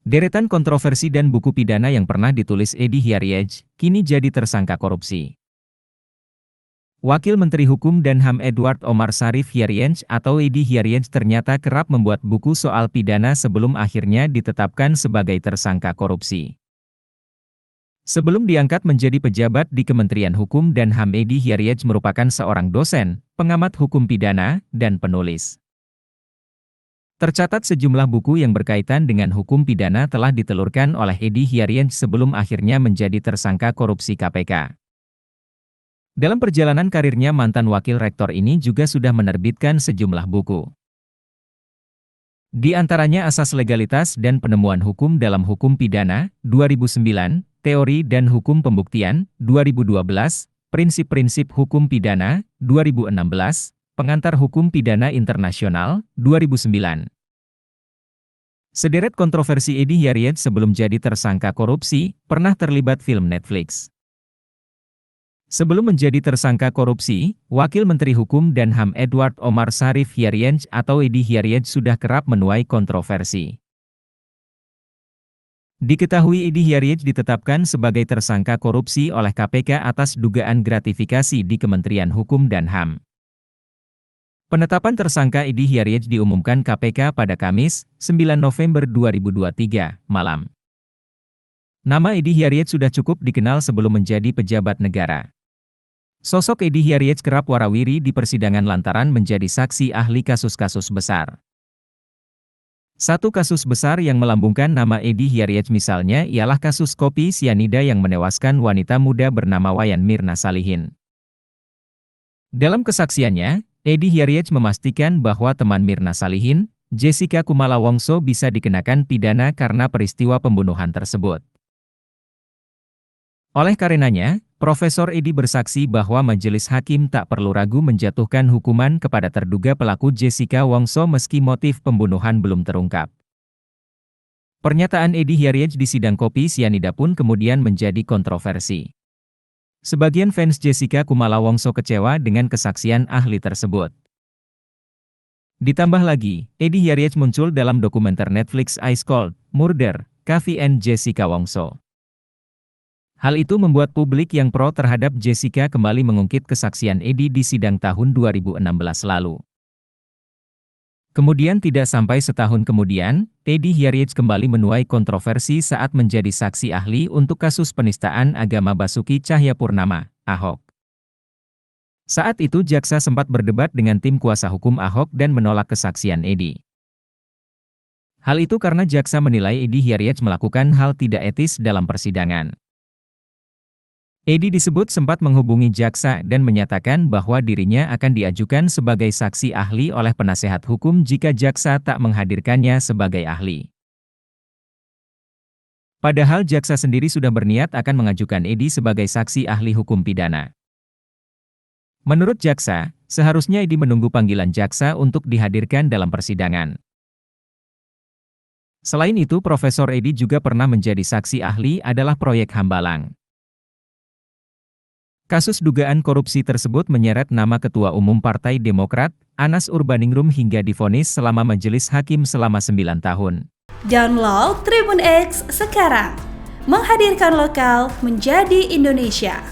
Deretan kontroversi dan buku pidana yang pernah ditulis Edi Hiariej, kini jadi tersangka korupsi. Wakil Menteri Hukum dan HAM Edward Omar Syarif Hiariej atau Edi Hiariej ternyata kerap membuat buku soal pidana sebelum akhirnya ditetapkan sebagai tersangka korupsi. Sebelum diangkat menjadi pejabat di Kementerian Hukum dan HAM, Edi Hiariej merupakan seorang dosen, pengamat hukum pidana, dan penulis. Tercatat sejumlah buku yang berkaitan dengan hukum pidana telah ditelurkan oleh Edi Hiariej sebelum akhirnya menjadi tersangka korupsi KPK. Dalam perjalanan karirnya, mantan wakil rektor ini juga sudah menerbitkan sejumlah buku. Di antaranya Asas Legalitas dan Penemuan Hukum dalam Hukum Pidana, 2009, Teori dan Hukum Pembuktian, 2012, Prinsip-prinsip Hukum Pidana, 2016, Pengantar Hukum Pidana Internasional, 2009. Sederet kontroversi Edi Hiariej sebelum jadi tersangka korupsi, pernah terlibat film Netflix. Sebelum menjadi tersangka korupsi, Wakil Menteri Hukum dan HAM Edward Omar Syarif Hiariej atau Edi Hiariej sudah kerap menuai kontroversi. Diketahui Edi Hiariej ditetapkan sebagai tersangka korupsi oleh KPK atas dugaan gratifikasi di Kementerian Hukum dan HAM. Penetapan tersangka Edi Hiariej diumumkan KPK pada Kamis, 9 November 2023, malam. Nama Edi Hiariej sudah cukup dikenal sebelum menjadi pejabat negara. Sosok Edi Hiariej kerap warawiri di persidangan lantaran menjadi saksi ahli kasus-kasus besar. Satu kasus besar yang melambungkan nama Edi Hiariej misalnya ialah kasus kopi sianida yang menewaskan wanita muda bernama Wayan Mirna Salihin. Dalam kesaksiannya, Edi Hiariej memastikan bahwa teman Mirna Salihin, Jessica Kumala Wongso, bisa dikenakan pidana karena peristiwa pembunuhan tersebut. Oleh karenanya, Profesor Edi bersaksi bahwa majelis hakim tak perlu ragu menjatuhkan hukuman kepada terduga pelaku Jessica Wongso meski motif pembunuhan belum terungkap. Pernyataan Edi Hiariej di sidang kopi sianida pun kemudian menjadi kontroversi. Sebagian fans Jessica Kumala Wongso kecewa dengan kesaksian ahli tersebut. Ditambah lagi, Edi Hiariej muncul dalam dokumenter Netflix Ice Cold, Murder, Kavi and Jessica Wongso. Hal itu membuat publik yang pro terhadap Jessica kembali mengungkit kesaksian Edi di sidang tahun 2016 lalu. Kemudian tidak sampai setahun kemudian, Edi Hiariej kembali menuai kontroversi saat menjadi saksi ahli untuk kasus penistaan agama Basuki Cahayapurnama, Ahok. Saat itu jaksa sempat berdebat dengan tim kuasa hukum Ahok dan menolak kesaksian Edi. Hal itu karena jaksa menilai Edi Hiariej melakukan hal tidak etis dalam persidangan. Edi disebut sempat menghubungi jaksa dan menyatakan bahwa dirinya akan diajukan sebagai saksi ahli oleh penasehat hukum jika jaksa tak menghadirkannya sebagai ahli. Padahal jaksa sendiri sudah berniat akan mengajukan Edi sebagai saksi ahli hukum pidana. Menurut jaksa, seharusnya Edi menunggu panggilan jaksa untuk dihadirkan dalam persidangan. Selain itu, Profesor Edi juga pernah menjadi saksi ahli adalah proyek Hambalang. Kasus dugaan korupsi tersebut menyeret nama Ketua Umum Partai Demokrat, Anas Urbaningrum hingga divonis selama majelis hakim selama 9 tahun. Download Tribun X sekarang, menghadirkan lokal menjadi Indonesia.